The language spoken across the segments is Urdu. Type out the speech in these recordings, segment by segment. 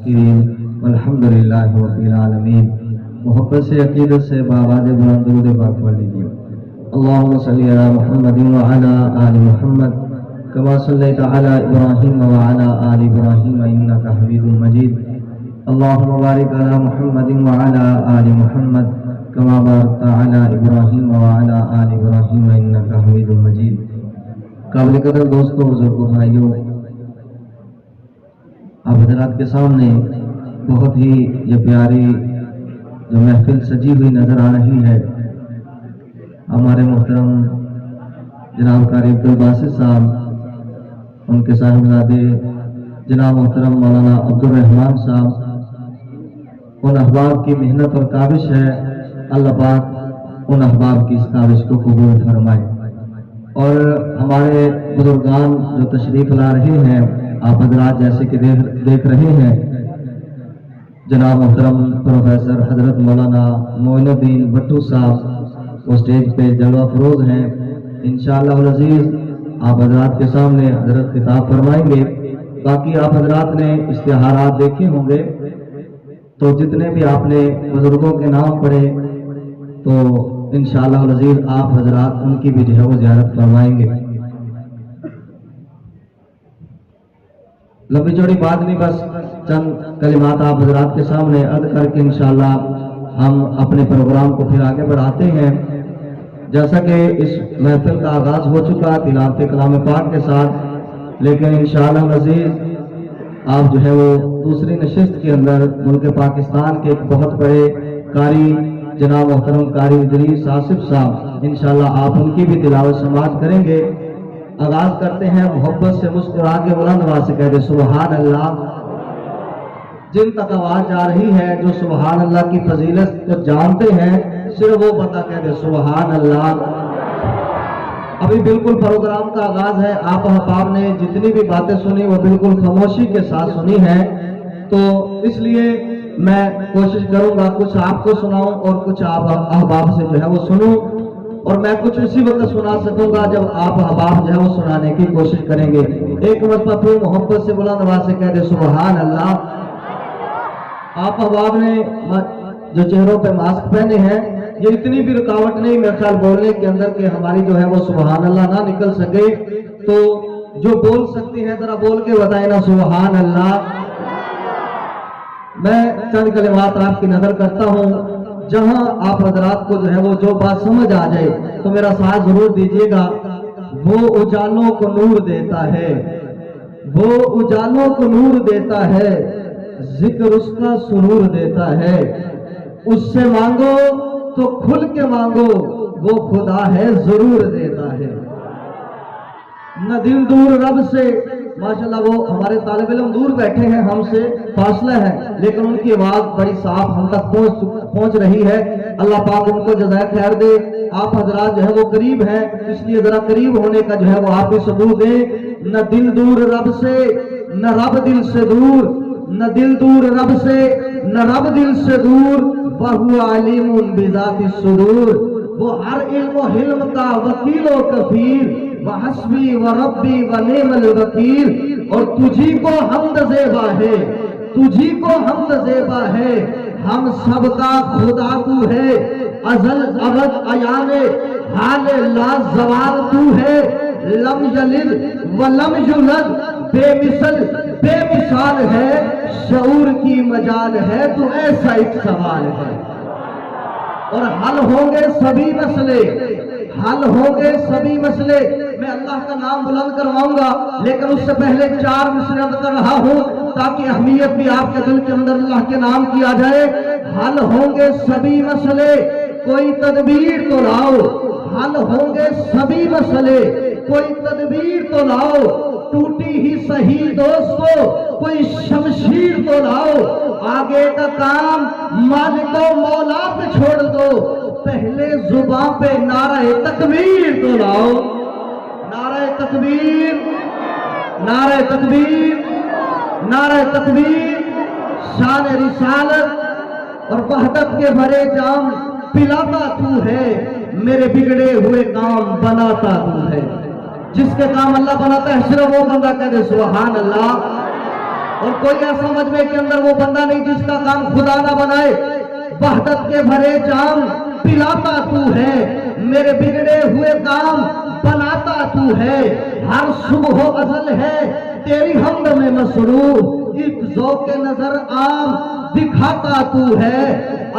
الشاکرین والحمد للہ رب العالمین۔ محبت سے عقیدت سے بآواز بلند درود پاک پڑھ لیجیے۔ اللہم صلی علی محمد وعلی آل محمد کما صلیت علی ابراہیم وعلی آل ابراہیم انک حمید مجید۔ اللہم بارک علی محمد وعلی آل محمد کما بارکت علی ابراہیم وعلی آل ابراہیم انک حمید مجید۔ قابل قدر دوستو، بزرگوں، بھائیوں، آپ حضرات کے سامنے بہت ہی یہ پیاری جو محفل سجی ہوئی نظر آ رہی ہے، ہمارے محترم جناب قاری عبدالباسط صاحب، ان کے صاحبزادے جناب محترم مولانا عبدالرحمان صاحب، ان احباب کی محنت اور کاوش ہے، اللہ پاک ان احباب کی اس کاوش کو قبول فرمائے۔ اور ہمارے بزرگان جو تشریف لا رہے ہیں، آپ حضرات جیسے کہ دیکھ رہے ہیں، جناب محترم پروفیسر حضرت مولانا معین الدین بٹو صاحب وہ اسٹیج پہ جلوہ فروز ہیں۔ انشاءاللہ العزیز آپ حضرات کے سامنے حضرت خطاب فرمائیں گے۔ باقی آپ حضرات نے اشتہارات دیکھے ہوں گے، تو جتنے بھی آپ نے بزرگوں کے نام پڑھے تو انشاءاللہ العزیز آپ حضرات ان کی بھی جو ہے وہ زیارت فرمائیں گے۔ لمبی چوڑی بات نہیں، بس چند کلمات آپ حضرات کے سامنے عرض کر کے انشاءاللہ ہم اپنے پروگرام کو پھر آگے بڑھاتے ہیں۔ جیسا کہ اس محفل کا آغاز ہو چکا تلاوت کلام پاک کے ساتھ، لیکن انشاءاللہ العزیز آپ جو ہے وہ دوسری نشست کے اندر ملک پاکستان کے ایک بہت بڑے قاری جناب محترم قاری ادریس آصف صاحب، انشاءاللہ آپ ان کی بھی تلاوت سماعت کریں گے۔ آغاز کرتے ہیں، محبت سے مسکرا کے بلند آواز سے کہہ دے سبحان اللہ۔ جن تک آواز جا رہی ہے، جو سبحان اللہ کی فضیلت کو جانتے ہیں، صرف وہ پتہ کہہ دے سبحان اللہ۔ ابھی بالکل پروگرام کا آغاز ہے، آپ احباب نے جتنی بھی باتیں سنی وہ بالکل خاموشی کے ساتھ سنی ہیں، تو اس لیے میں کوشش کروں گا کچھ آپ کو سناؤں اور کچھ آپ احباب سے جو ہے وہ سنوں، اور میں کچھ اسی وقت سنا سکوں گا جب آپ احباب جو ہے وہ سنانے کی کوشش کریں گے۔ ایک مرتبہ پھر محبت سے بلند آواز سے کہہ دے سبحان اللہ۔ آپ احباب نے جو چہروں پہ ماسک پہنے ہیں، یہ اتنی بھی رکاوٹ نہیں میرے خیال بولنے کے اندر کہ ہماری جو ہے وہ سبحان اللہ نہ نکل سکے، تو جو بول سکتی ہیں ذرا بول کے بتائیں نا سبحان اللہ۔ میں چند کلمات آپ کی نظر کرتا ہوں، جہاں آپ حضرات کو جو ہے وہ جو بات سمجھ آ جائے تو میرا ساتھ ضرور دیجیے گا۔ وہ اجالوں کو نور دیتا ہے، وہ اجالوں کو نور دیتا ہے، ذکر اس کا سرور دیتا ہے، اس سے مانگو تو کھل کے مانگو، وہ خدا ہے ضرور دیتا ہے۔ نہ دل دور رب سے، ماشاءاللہ وہ ہمارے طالب علم دور بیٹھے ہیں، ہم سے فاصلہ ہے، لیکن ان کی آواز بڑی صاف ہم تک پہنچ رہی ہے۔ اللہ پاک ان کو جزائے خیر دے۔ آپ حضرات جو ہے وہ قریب ہیں، اس لیے ذرا قریب ہونے کا جو ہے وہ آپ بھی ثبوت دیں۔ نہ دل دور رب سے، نہ رب دل سے دور، نہ دل دور رب سے، نہ رب دل سے دور، وَهُوَ عَلِيمٌ بِذَاتِ الصُّدُورِ، وہ ہر علم و حلم کا وکیل و کفیل، وَحَسْبِي وَرَبِّي وَنِعْمَ الْوَكِيلُ، اور تجھی کو حمد زیبا ہے، تجھی کو حمد زیبا ہے، ہم سب کا خدا تو ہے، ازل ابد عیان حال لا زوال تو ہے، لم یلد ولم یولد، بے مثل بے مثال ہے، شعور کی مجال ہے، تو ایسا ایک سوال ہے، اور حل ہوں گے سبھی مسئلے، حل ہوں گے سبھی مسئلے۔ میں اللہ کا نام بلند کرواؤں گا، لیکن اس سے پہلے 4 مصرع کر رہا ہوں تاکہ اہمیت بھی آپ کے دل کے اندر اللہ کے نام کی آ جائے۔ حل ہوں گے سبھی مسئلے، کوئی تدبیر تو لاؤ، حل ہوں گے سبھی مسئلے، کوئی تدبیر تو لاؤ، ٹوٹی ہی صحیح دوستو کوئی شمشیر تو لاؤ، آگے کا کام مالک و مولا پہ چھوڑ دو، پہلے زباں پہ نعرہ تکبیر تو لاؤ، نعرہ تکبیر، نعرہ تکبیر، نعرہ تکبیر، شان رسالت اور وحدت کے بھرے جام پلاتا تو ہے، میرے بگڑے ہوئے کام بناتا تو ہے۔ جس کے کام اللہ بناتا ہے صرف وہ بندہ کہہ دے سبحان اللہ۔ اور کوئی ایسا مجمع کے اندر وہ بندہ نہیں جس کا کام خدا نہ بنائے. وحدت کے بھرے جام پلاتا تو ہے, میرے بگڑے ہوئے کام بناتا تو ہے. ہر صبح و ازل ہے تیری حمد میں مسرور, ایک ذوق نظر عام دکھاتا تو ہے.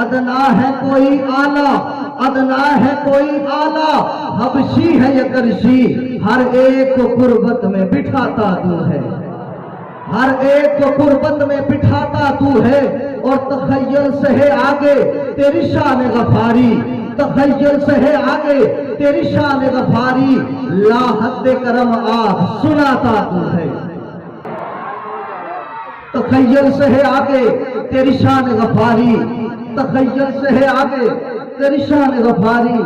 ادنا ہے کوئی اعلیٰ, ادنا ہے کوئی اعلیٰ, حبشی ہے یا کرشی, ہر ایک کو قربت میں بٹھاتا تو ہے. ہر ایک کو قربت میں بٹھاتا تو ہے. اور تخیل سے ہے آگے تیری شان غفاری, تخیل سے ہے آگے تیری شان غفاری, لا حد کرم آپ سناتا تو ہے. تخیل سے ہے آگے تیری شان غفاری, تخیل سے ہے آگے تیری شان غفاری,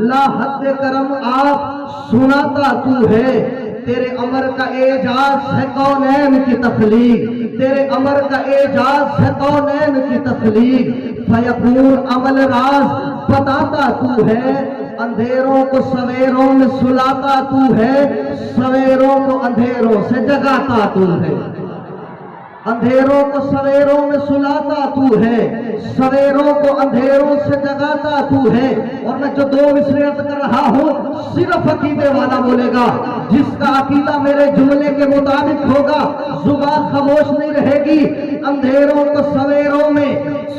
لا حد کرم آپ سناتا تو ہے. تیرے امر کا اعجاز ہے کونین کی تخلیق, تیرے امر کا اعجاز ہے کونین کی تخلیق. فیکون عمل راز بتاتا تو ہے, اندھیروں کو سویروں میں سلاتا تو ہے, سویروں کو اندھیروں سے جگاتا تو ہے. اندھیروں کو سویروں میں سلاتا تو ہے, سویروں کو اندھیروں سے جگاتا تو ہے. اور میں جو دو مصرے عرض کر رہا ہوں صرف عقیدے والا بولے گا, جس کا عقیدہ میرے جملے کے مطابق ہوگا زبان خاموش نہیں رہے گی. اندھیروں کو سویروں میں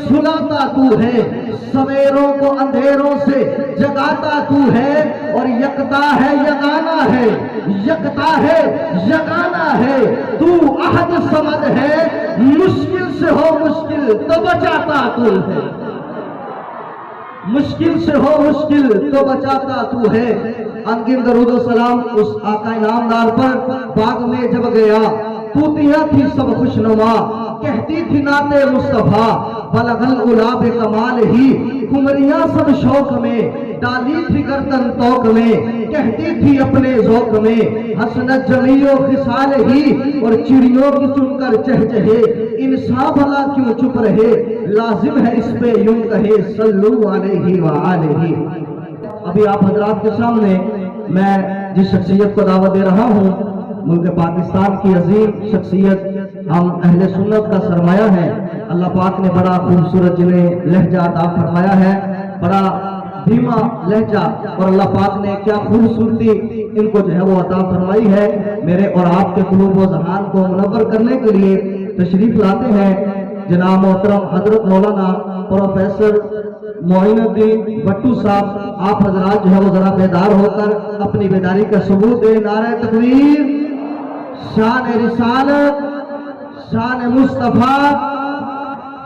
سلاتا تو ہے, سویروں کو اندھیروں سے جگاتا تو ہے. اور یکتا ہے یگانا ہے, یکتا ہے یگانا ہے, تو احد صمد ہے, مشکل سے ہو مشکل تو بچاتا تو ہے. مشکل سے ہو مشکل تو بچاتا تو ہے. انگن درود و سلام اس آقا نامدار پر. باغ میں جب گیا طوطیاں تھی سب خوشنما, کہتی تھی نعت مصطفیٰ, بلغ العلا بکمال ہی, کمریاں سب شوق میں, ڈالی تھی گردن توق میں, کہتی تھی اپنے ذوق میں, حسنت جمیع و خصال ہی, اور چڑیوں کی سن کر چہچہے, انسان بھلا کیوں چپ رہے, لازم ہے اس پہ یوں کہے صلو علیہ وآلہ. ابھی آپ حضرات کے سامنے میں جس شخصیت کو دعوت دے رہا ہوں, ملک پاکستان کی عظیم شخصیت, ہم اہل سنت کا سرمایہ ہے. اللہ پاک نے بڑا خوبصورت جنہیں لہجہ عطا فرمایا ہے, بڑا دھیما لہجہ, اور اللہ پاک نے کیا خوبصورتی ان کو جو ہے وہ عطا فرمائی ہے. میرے اور آپ کے قلوب و ذہان کو منور کرنے کے لیے تشریف لاتے ہیں جناب محترم حضرت مولانا پروفیسر معین الدین بٹو صاحب. آپ حضرات جو ہے وہ ذرا بیدار ہو کر اپنی بیداری کا ثبوت دیں. نعرہ تکبیر, شان رسالت, شان مصطفیٰ,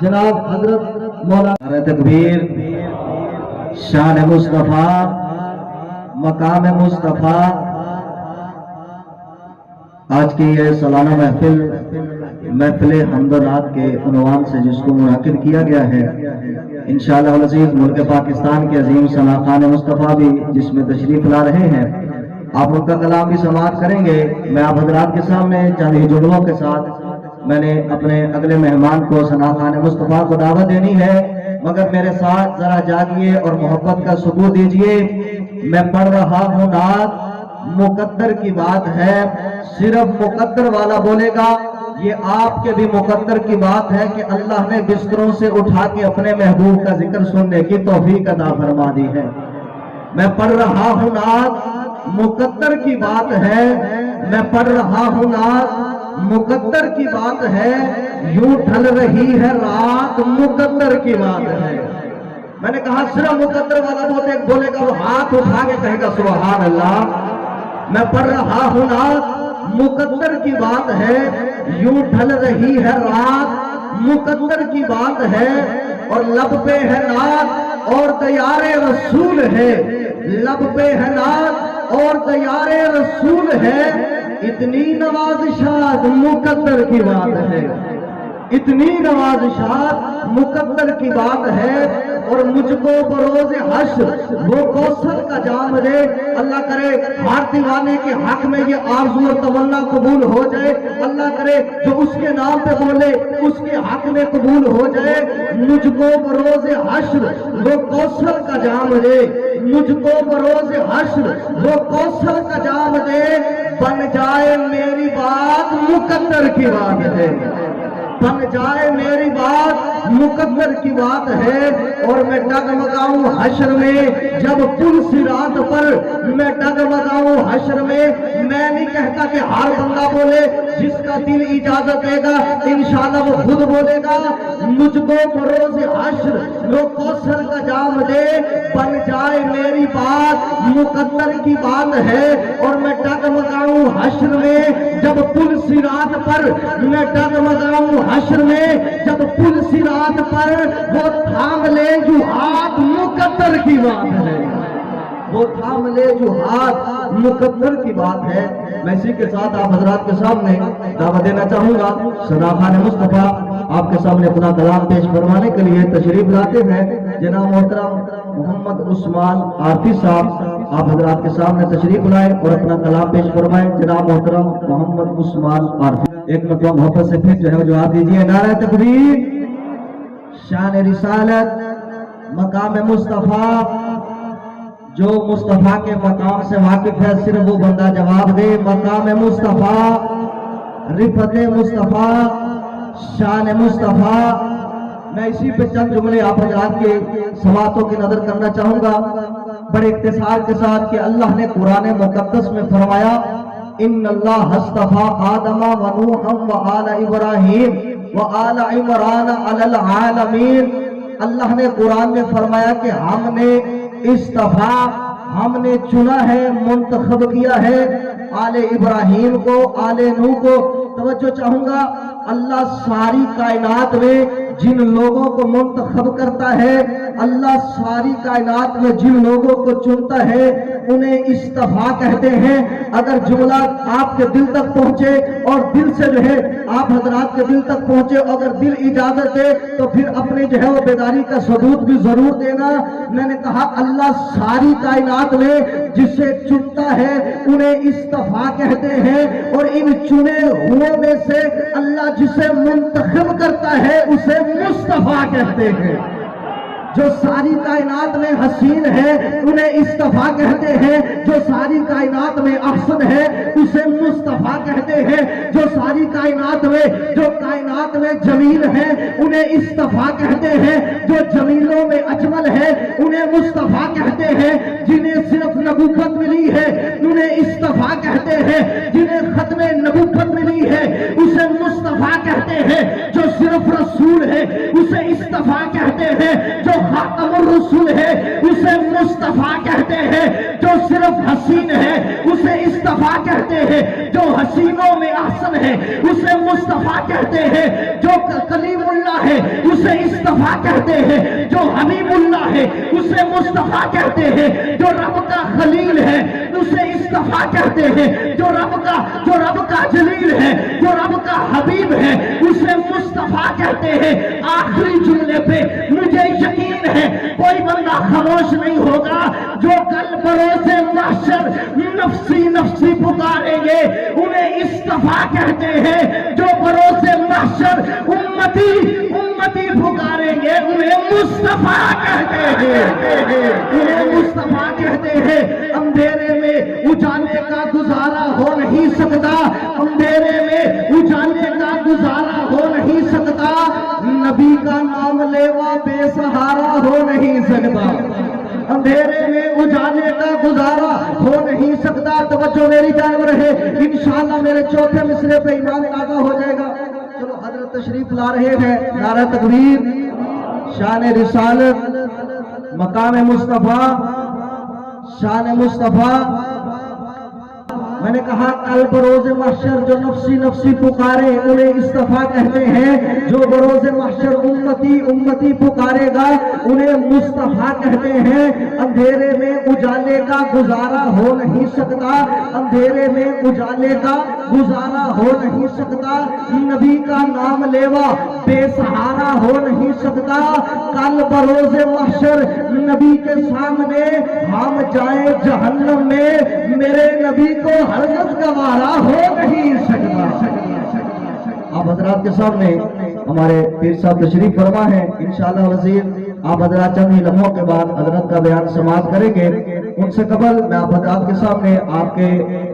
جناب حضرت مولانا. نعرہ تکبیر, شان مصطفیٰ, مقام مصطفیٰ. آج کی یہ سالانہ محفل حمد و نعت کے عنوان سے جس کو منعقد کیا گیا ہے, انشاءاللہ العزیز ملک پاکستان کے عظیم ثناخان مصطفیٰ بھی جس میں تشریف لا رہے ہیں. آپ ان کا کلام بھی سماعت کریں گے. میں آپ حضرات کے سامنے چند ہی جملوں کے ساتھ میں نے اپنے اگلے مہمان کو ثناخان مصطفیٰ کو دعوت دینی ہے, مگر میرے ساتھ ذرا جاگیے اور محبت کا ثبوت دیجئے. میں پڑھ رہا ہوں نعت, مقدر کی بات ہے, صرف مقدر والا بولے گا. یہ آپ کے بھی مقدر کی بات ہے کہ اللہ نے بستروں سے اٹھا کے اپنے محبوب کا ذکر سننے کی توفیق عطا فرما دی ہے. میں پڑھ رہا ہوں نعت, مقدر کی بات ہے. میں پڑھ رہا ہوں نعت, مقدر کی بات ہے. یوں ڈھل رہی ہے رات, مقدر کی بات ہے. میں نے کہا صرف مقدر والا بولے گا, وہ ہاتھ اٹھا کے کہے گا سبحان اللہ. میں پڑھ رہا ہوں نعت, مقدر کی بات ہے. یوں ڈھل رہی ہے رات, مقدر کی بات ہے. اور لب پہ ہے نعت اور دیار رسول ہے, لب پہ ہے نعت اور دیار رسول ہے. اتنی نوازشات مقدر کی بات ہے, اتنی نوازشات مقدر کی بات ہے. اور مجھ کو بروز حشر وہ کوثر کا جام دے. اللہ کرے ہر دیوانے کے حق میں یہ آرزو اور تمنا قبول ہو جائے. اللہ کرے جو اس کے نام پہ بولے اس کے حق میں قبول ہو جائے. مجھ کو بروز حشر وہ کوثر کا جام دے. مجھ کو بروز حشر وہ کوثر کا جام دے، بن جائے میری بات مقدر کی بات ہے، بن جائے میری بات مقدر کی بات ہے۔ اور میں ڈگمگاؤں حشر میں جب پل صراط پر، میں ڈگمگاؤں حشر میں نہیں کہتا کہ ہر بندہ بولے، جس کا دل اجازت دے گا انشاءاللہ وہ خود بولے گا، مجھ کو بروز حشر وہ کوثر کا جام دے، بن جائے میری بات مقدر کی بات ہے۔ اور میں ڈگمگاؤں حشر میں جب پل صراط پر، میں ڈگمگاؤں حشر میں جب پل صراط پر، وہ تھام لے جو ہاتھ مقدر کی بات ہے، وہ تھام لے جو ہاتھ مقدر کی بات ہے۔ میں اسی کے ساتھ آپ حضرات کے سامنے دعوت دینا چاہوں گا، صدا خان مصطفیٰ آپ کے سامنے اپنا کلام پیش فرمانے کے لیے تشریف لاتے ہیں جناب محترم محمد عثمان عارفی صاحب، آپ حضرات کے سامنے تشریف لائیں اور اپنا کلام پیش فرمائیں۔ جناب محترم محمد عثمان عارفی، ایک مرتبہ محبت سے پھر جو ہے جو آپ دیجیے، نعرہ تکبیر، شان رسالت، مقام مصطفیٰ۔ جو مصطفیٰ کے مقام سے واقف ہے صرف وہ بندہ جواب دے، مقام مصطفیٰ، رفعت مصطفیٰ، شان مصطفیٰ۔ میں اسی پہ چند جملے آپ حضرات کے سماعتوں کی نظر کرنا چاہوں گا بڑے اختصار کے ساتھ، کہ اللہ نے قرآن مقدس میں فرمایا، ان اللہ اصطفیٰ آدم و نوحا و آل ابراہیم و آل عمران علی العالمین۔ اللہ نے قرآن میں فرمایا کہ ہم نے اصطفیٰ، ہم نے چنا ہے، منتخب کیا ہے آل ابراہیم کو، آل نوح کو۔ توجہ چاہوں گا، اللہ ساری کائنات میں جن لوگوں کو منتخب کرتا ہے، اللہ ساری کائنات میں جن لوگوں کو چنتا ہے انہیں اصطفیٰ کہتے ہیں۔ اگر جملہ آپ کے دل تک پہنچے اور دل سے جو ہے آپ حضرات کے دل تک پہنچے، اگر دل اجازت دے تو پھر اپنے جو ہے وہ بیداری کا ثبوت بھی ضرور دینا۔ میں نے کہا اللہ ساری کائنات میں جسے چنتا ہے انہیں اصطفیٰ کہتے ہیں، اور ان چنے ہوئے میں سے اللہ جسے منتخب کرتا ہے اسے مصطفیٰ کہتے ہیں۔ جو ساری کائنات میں حسین ہے انہیں اصطفیٰ کہتے ہیں، جو ساری کائنات میں احسن ہے اسے مصطفیٰ کہتے ہیں، جو ساری کائنات میں جمیل ہے انہیں اصطفیٰ کہتے ہیں، جو جمیلوں میں اجمل ہے انہیں مصطفیٰ کہتے ہیں، جنہیں صرف نبوت ملی ہے انہیں اصطفیٰ کہتے ہیں، جنہیں ختم نبوت ملی ہے اسے مصطفیٰ کہتے ہیں، جو صرف رسول ہے اسے اصطفیٰ کہتے ہیں، جو خاتم الرسول ہے اسے مصطفیٰ کہتے ہیں، جو صرف حسین ہے اسے اصطفیٰ کہتے ہیں، جو حسینوں میں احسن ہے اسے مصطفیٰ کہتے ہیں، جو کلیم اللہ ہے اسے اصطفیٰ کہتے ہیں، جو حبیب اللہ ہے اسے مصطفیٰ کہتے ہیں، جو رب کا خلیل ہے اسے اصطفیٰ کہتے ہیں، جو رب کا جلیل ہے، جو رب کا حبیب ہے اسے مصطفیٰ کہتے ہیں۔ آخری جملے پہ مجھے یقین ہے کوئی بندہ خاموش نہیں ہوگا، جو کل بروز محشر نفسی نفسی پکاریں گے انہیں اصطفیٰ کہتے ہیں، جو بروز محشر امتی امتی پکاریں گے انہیں مصطفیٰ کہتے ہیں، انہیں مصطفیٰ کہتے ہیں۔ اندھیرے میں اجالے کا گزارا ہو نہیں سکتا، اندھیرے میں اجالے کا گزارا ہو نہیں سکتا، نبی کا نام لیوا بے سہارا ہو نہیں سکتا، اندھیرے میں اجالے کا گزارا ہو نہیں سکتا۔ توجہ میری جانب رہے، انشاءاللہ میرے چوتھے مصرے پہ ایمان تازہ ہو جائے گا۔ چلو حضرت تشریف لا رہے ہیں، نعرہ تکبیر، شان رسالت، مقام مصطفیٰ، شان مصطفیٰ۔ میں نے کہا کل بروز محشر جو نفسی نفسی پکارے انہیں اصطفیٰ کہتے ہیں، جو بروز محشر امتی امتی پکارے گا انہیں مصطفیٰ کہتے ہیں۔ اندھیرے میں اجالے کا گزارا ہو نہیں سکتا، اندھیرے میں اجالے کا گزارا ہو نہیں سکتا، نبی کا نام لیوا بے سہارا ہو نہیں سکتا۔ کل بروز محشر نبی کے سامنے ہم جائیں جہنم میں، میرے نبی کو ہرگز گوارا ہو نہیں سکتا۔ آپ حضرات کے سامنے ہمارے پیر صاحب تشریف فرما ہے، انشاءاللہ وزیر آپ حضرات چند ہی لمحوں کے بعد حضرت کا بیان سماعت کریں گے۔ ان سے قبل میں آپ حضرات کے سامنے آپ کے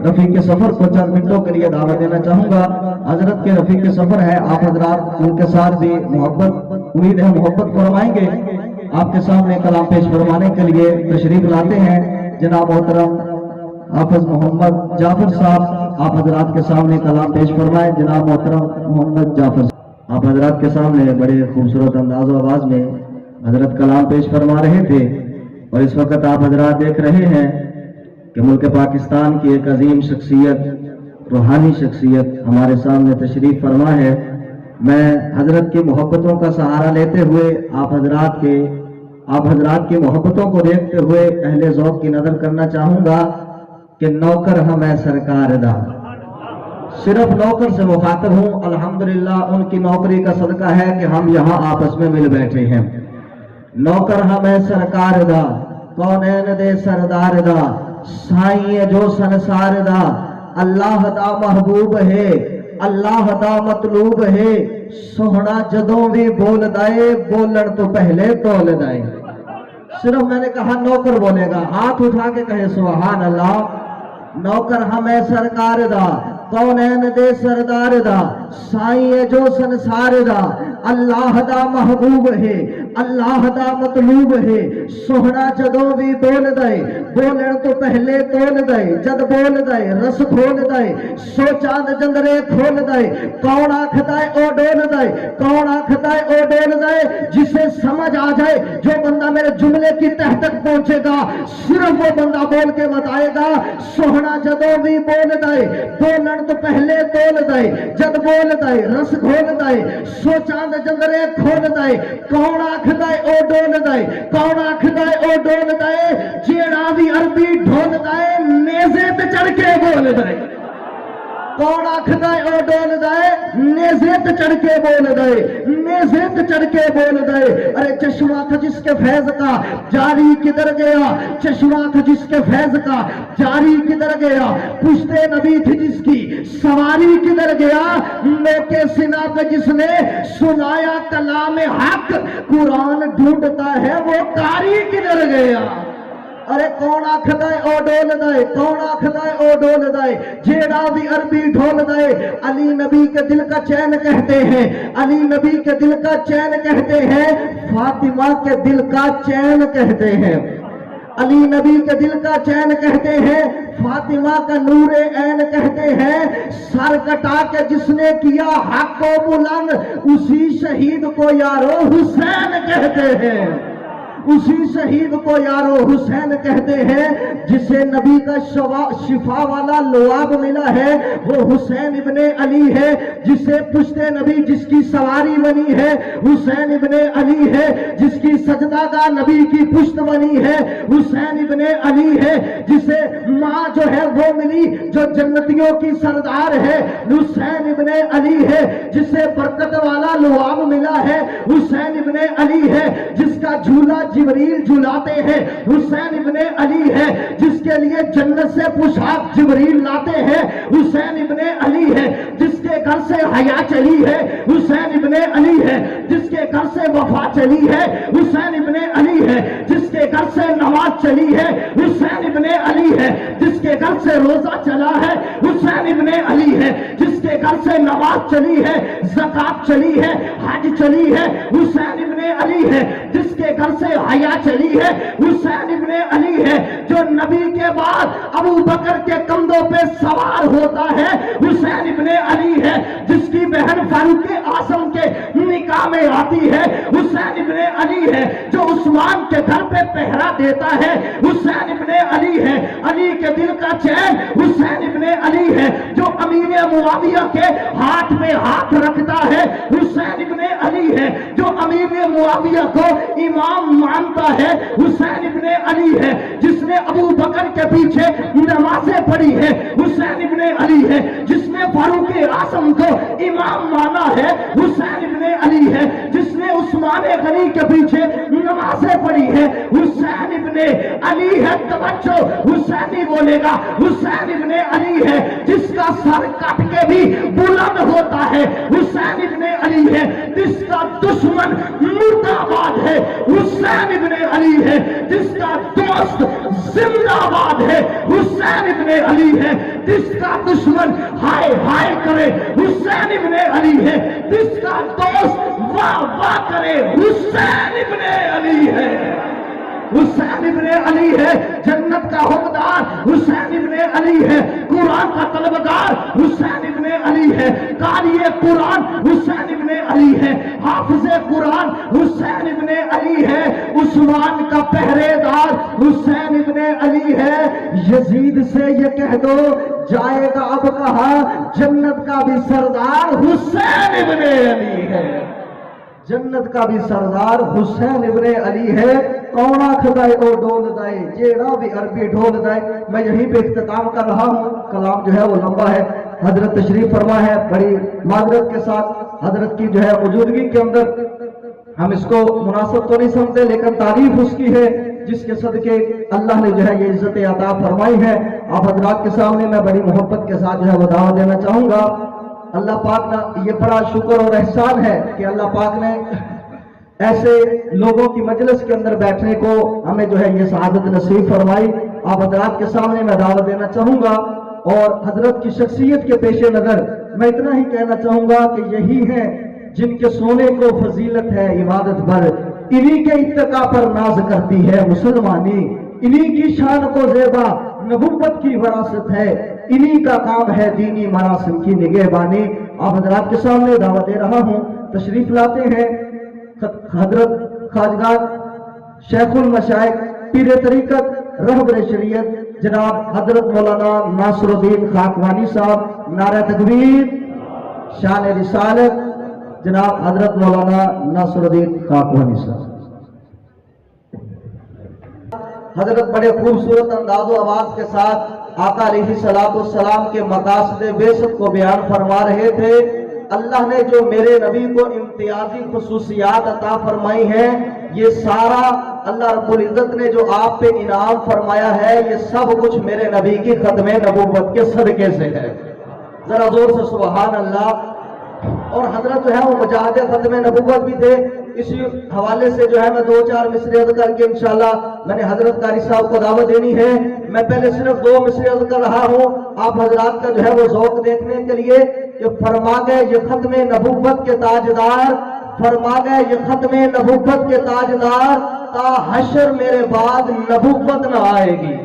رفیق سفر کو چند منٹوں کے لیے دعوت دینا چاہوں گا۔ حضرت کے رفیق سفر ہے، آپ حضرات ان کے ساتھ بھی امید ہے محبت فرمائیں گے۔ آپ کے سامنے کلام پیش فرمانے کے لیے تشریف لاتے ہیں جناب محترم حافظ محمد جعفر صاحب، آپ حضرات کے سامنے کلام پیش فرمائیں۔ جناب محترم محمد جعفر صاحب، آپ حضرات کے سامنے بڑے خوبصورت انداز و آواز میں حضرت کلام پیش فرما رہے تھے، اور اس وقت آپ حضرات دیکھ رہے ہیں کہ ملک پاکستان کی ایک عظیم شخصیت، روحانی شخصیت ہمارے سامنے تشریف فرما ہے۔ میں حضرت کی محبتوں کا سہارا لیتے ہوئے آپ حضرات کی محبتوں کو دیکھتے ہوئے اہل ذوق کی نظر کرنا چاہوں گا کہ نوکر ہمیں سرکار دا، صرف نوکر سے مخاطب ہوں۔ الحمدللہ ان کی نوکری کا صدقہ ہے کہ ہم یہاں آپس میں مل بیٹھے ہیں۔ نوکر ہمیں سرکار دا، کونین دے سردار دا، سائیں جو سنسار دا، اللہ دا محبوب ہے، اللہ دا مطلوب ہے، سوہنا جدوں بھی بول دائے، بولن تو پہلے تول دائے۔ صرف میں نے کہا نوکر بولے گا، ہاتھ اٹھا کے کہے سبحان اللہ۔ نوکر ہمیں سرکار دا، کونین دے سردار دا، سائیں جو سنسار دا، اللہ دا محبوب ہے، اللہ دا مطلوب ہے، سوہنا جدوں بھی بول دائے، بولن تو پہلے تول دائے، جد بول دائے رس کھول دائے، سو چاند جندرے کھول دائے، کون آکھتا ہے او ڈول دائے، کون آکھتا ہے او ڈول دائے۔ جسے سمجھ آ جائے، جو بندہ میرے جملے کی تہ تک پہنچے گا، صرف وہ بندہ بول کے بتائے گا سوہنا جدوں بھی بول دائے، بولن تو پہلے تول دائے، جد بول دائے رس کھول دائے، سو چاند جندرے کھول دائے، کون آکھدا ہے او ڈول دائے، کون آکھدا ہے او ڈول دائے، جیڑا بھی عربی ڈھول دائے، نیزے تے چڑھ کے بول دائے۔ کون آکھدا ہے او ڈول دائے، نیزے تے چڑھ کے بول دائے، نیزے تے چڑھ کے بول دائے۔ ارے چشمہ تھا جس کے فیض کا، جاری کدھر گیا، چشمہ تھا جس کے فیض کا، جاری کدھر گیا، پشتے نبی تھی جس کی، سواری کدھر گیا، موقع سنا پہ جس نے سنایا کلام حق، قرآن ڈھونڈتا ہے وہ قاری کدھر گیا۔ ارے کون آکھدا ہے او ڈول دائے، کون آکھدا ہے او ڈول دائے، جیڑا بھی عربی ڈھول دائے۔ علی نبی کے دل کا چین کہتے ہیں، علی نبی کے دل کا چین کہتے ہیں، فاطمہ کے دل کا چین کہتے ہیں۔ علی نبی کے دل کا چین کہتے ہیں، فاطمہ کا نور عین کہتے ہیں۔ سر کٹا کے جس نے کیا حق و بلند، اسی شہید کو یارو حسین کہتے ہیں، اسی شہید کو یارو حسین کہتے ہیں۔ جسے نبی کا شفا والا لعاب ملا ہے وہ حسین ابن علی ہے، جسے پشت نبی جس کی سواری بنی ہے حسین ابن علی ہے، جس کی سجدہ گاہ نبی کی پشت بنی ہے حسین ابن علی ہے، جسے ماں جو ہے وہ ملی جو جنتیوں کی سردار ہے حسین ابن علی ہے، جسے برکت والا لعاب ملا ہے حسین ابن علی ہے، جس کا جھولا جبریل جھلاتے ہیں حسین ابن علی ہے، جس کے لیے جنت سے پوشاک جبریل لاتے ہیں حسین ابن علی ہے، جس کے گھر سے حیا چلی ہے حسین ابن علی ہے، جس کے گھر سے وفا چلی ہے حسین ابن علی ہے، جس کے گھر سے نماز چلی ہے حسین ابن علی ہے، جس کے گھر سے روزہ چلا ہے حسین ابن علی ہے، جس کے گھر سے نماز چلی ہے، زکات چلی ہے، حج چلی ہے حسین ابن علی ہے، جس کے گھر سے حیا چلی ہے حسین ابن علی ہے، جو نبی کے بعد ابو بکر کے کندھوں پہ سوار ہوتا ہے حسین ابن علی ہے، جس کی بہن فاروق اعظم کے نکاح میں آتی ہے حسین ابن علی ہے، جو عثمان کے گھر پہ پہرا دیتا ہے حسین ابن علی ہے، علی کے دل کا چین حسین ابن علی ہے، جو امیر معاویہ کے ہاتھ میں ہاتھ رکھتا ہے حسین ابن علی ہے، جو امیر معاویہ کو امام مانتا ہے حسین ابن علی ہے، جس نے ابو بکر کے پیچھے نمازیں پڑھی ہے حسین ابن علی ہے، جس نے فاروق اعظم کو امام مانا ہے حسین ابن علی ہے، جس نے عثمان غنی کے پیچھے نمازیں پڑھی ہے حسین ابن ابن علی ہے. توجہ, حسینی بولے گا. حسین ابن علی ہے جس کا سر کٹ کے بھی بلند ہوتا ہے. حسین ابن علی ہے جس کا دشمن مردہ باد ہے. حسین ابن علی ہے جس کا دوست زندہ باد ہے. حسین ابن علی ہے جس کا دشمن ہائے ہائے کرے. حسین ابن علی ہے جس کا دوست واہ واہ کرے. حسین ابن علی ہے. حسین ابن علی ہے جنت کا حقدار. حسین ابن علی ہے قرآن کا طلبگار. حسین ابن علی ہے قاری قرآن. حسین ابن علی ہے حافظ قرآن. حسین ابن علی ہے عثمان کا پہرے دار. حسین ابن علی ہے. یزید سے یہ کہہ دو جائے گا اب کہاں جنت کا بھی سردار حسین ابن علی ہے. جنت کا بھی سردار حسین ابن علی ہے. کون آخدائے او ڈول دائے جیڑا بھی عربی ڈول دائے. میں یہیں پہ اختتام کر رہا ہوں. کلام جو ہے وہ لمبا ہے. حضرت تشریف فرما ہے. بڑی معذرت کے ساتھ حضرت کی جو ہے موجودگی کے اندر ہم اس کو مناسب تو نہیں سمجھتے, لیکن تعریف اس کی ہے جس کے صدقے اللہ نے جو ہے یہ عزت عطا فرمائی ہے. آپ حضرات کے سامنے میں بڑی محبت کے ساتھ جو ہے وہ دعوت دینا چاہوں گا. اللہ پاک کا یہ بڑا شکر اور احسان ہے کہ اللہ پاک نے ایسے لوگوں کی مجلس کے اندر بیٹھنے کو ہمیں جو ہے یہ سعادت نصیب فرمائی. آپ حضرات کے سامنے میں دعوت دینا چاہوں گا اور حضرت کی شخصیت کے پیش نظر میں اتنا ہی کہنا چاہوں گا کہ یہی ہیں جن کے سونے کو فضیلت ہے عبادت بھر. انہی کے اتقاء پر ناز کرتی ہے مسلمانی. انہی کی شان کو زیبا نبوت کی وراثت ہے. انہی کا کام ہے دینی مراسم کی نگہبانی. آپ حضرات کے سامنے دعوت دے رہا ہوں. تشریف لاتے ہیں حضرت خواجہ شیخ المشائخ پیر طریقت رہبر شریعت جناب حضرت مولانا ناصر الدین خاکوانی صاحب. نعرہ تکبیر. شان رسالت جناب حضرت مولانا ناصر الدین خاکوانی صاحب. حضرت بڑے خوبصورت انداز و آواز کے ساتھ آقا علیہ السلام کے مقاصد بعثت کو بیان فرما رہے تھے. اللہ نے جو میرے نبی کو امتیازی خصوصیات عطا فرمائی ہیں یہ سارا اللہ رب العزت نے جو آپ پہ انعام فرمایا ہے یہ سب کچھ میرے نبی کی ختم نبوت کے صدقے سے ہے. ذرا زور سے سبحان اللہ. اور حضرت جو ہے وہ مجاہد ختم نبوت بھی تھے. اسی حوالے سے جو ہے میں 2-4 مصرے عرض کر کے انشاءاللہ میں نے حضرت قاری صاحب کو دعوت دینی ہے. میں پہلے صرف 2 مصرے عرض کر رہا ہوں آپ حضرات کا جو ہے وہ ذوق دیکھنے کے لیے کہ فرما گئے یہ ختم نبوت کے تاجدار. فرما گئے یہ ختم نبوت کے تاجدار تا حشر میرے بعد نبوت نہ آئے گی.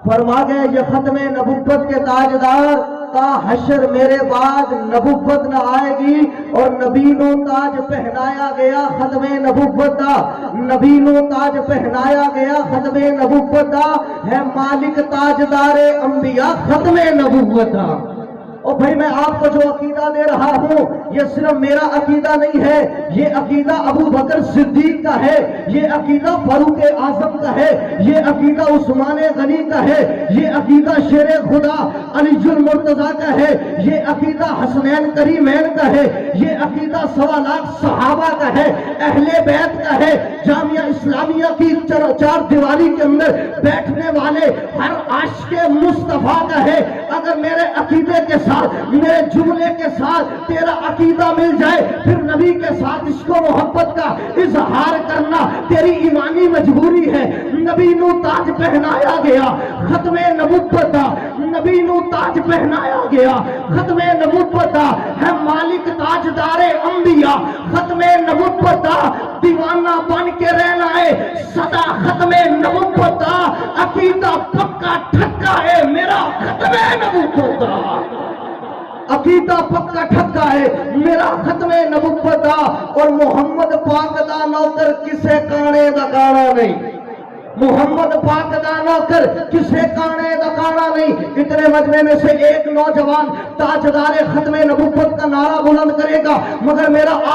فرما گئے یہ ختم نبوت کے تاجدار تا حشر میرے بعد نبوت نہ آئے گی. اور نبی نو تاج پہنایا گیا ختم نبوت دا. نبی نو تاج پہنایا گیا ختم نبوت دا. ہے مالک تاجدار انبیاء ختم نبوت دا. اور بھائی میں آپ کو جو عقیدہ دے رہا ہوں یہ صرف میرا عقیدہ نہیں ہے. یہ عقیدہ ابو بکر صدیق کا ہے. یہ عقیدہ فاروق اعظم کا ہے. یہ عقیدہ عثمان غنی کا ہے. یہ عقیدہ شیر خدا علی المرتضیٰ کا ہے. یہ عقیدہ حسنین کریمین کا ہے. یہ عقیدہ 1.25 لاکھ صحابہ کا ہے. اہل بیت کا ہے. جامعہ اسلامیہ کی 4 دیواری کے اندر بیٹھنے والے ہر عاشق مصطفیٰ کا ہے. اگر میرے عقیدے کے ساتھ میرے جملے کے ساتھ تیرا عقیدہ مل جائے پھر نبی کے ساتھ عشق و محبت کا اظہار کرنا تیری ایمانی مجبوری ہے. نبی نو تاج پہنایا گیا ختم نبوت دا. نبی نو تاج پہنایا گیا ختم نبوت دا. ہے مالک تاجدار انبیاء ختم نبوت دا. دیوانہ بن کے رہنا ہے سدا ختم نبوت دا. عقیدہ پکا ٹھکا ہے میرا ختم نبوت دا. عقیدہ پکا ٹھکا ہے میرا ختم نبوت دا. اور محمد پاک دا نوکر کسے کانے دا کانا نہیں. محمد پاک دا نوکر کسے کانے دا کانا نہیں. اتنے مجمع میں سے ایک نوجوان تاجدار ختم نبوت کا نعرہ بلند کرے گا مگر میرا